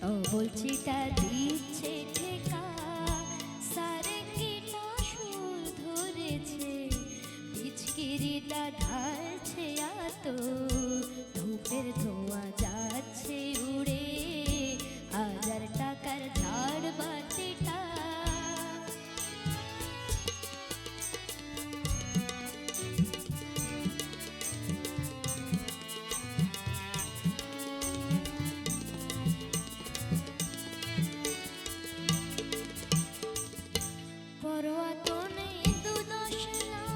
বলছিটা দিচ্ছে ঠেকা, সারেঙ্গিটা সুর ধরেছে, পিচকিরিটা ঢালছে এত, ধূপের ধোঁয়া যাচ্ছে উড়ে, 1000 টাকার ঝাড় বাতিটা। পরোয়া তো নেই দু-দশ লাখ,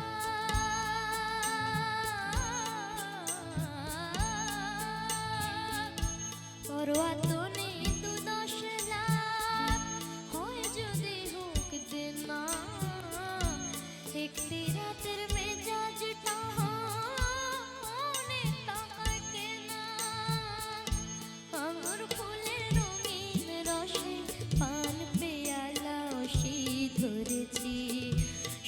পরোয়া তো নেই দু-দশ লাখ, হয় যদি হোক দেনা, একটি রাতের মেজাজটা অনেক টাকায় কেনা। আঙুর ফুলের রঙিন রসে পান পেয়ালা ধরেছি,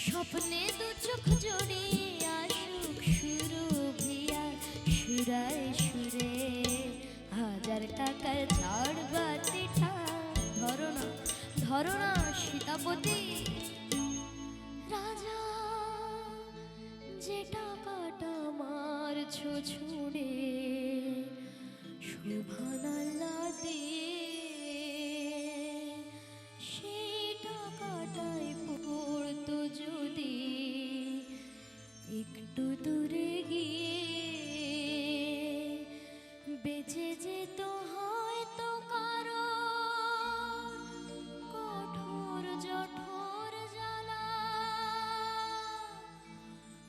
স্বপ্নে দু চোখ জড়িয়ে আসুক সুরভিয়া সুরায় সুরে, 1000 টাকার ঝাড় বাতিটা। ধরো না ধরো না সীতাপতি রাজা, যে টাকাটা মারছো ছুঁড়ে, সুবহানাল্লাহ দিয়ে পড়তো যদি একটু দূরে গিয়ে, বেঁচে যেত হয়তো কারো কঠোর জঠোর জ্বালা,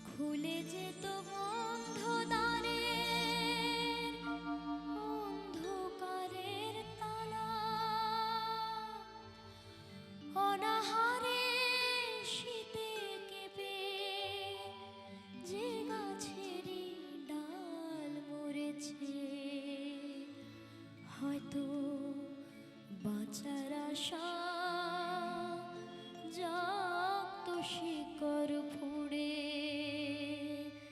খুলে যেত বন্ধ দ্বারের অন্ধকারের তালা, অনাহারে শীতে কেঁপে যে গাছেরই ডাল মরেছে, হয়তো বাঁচার আশা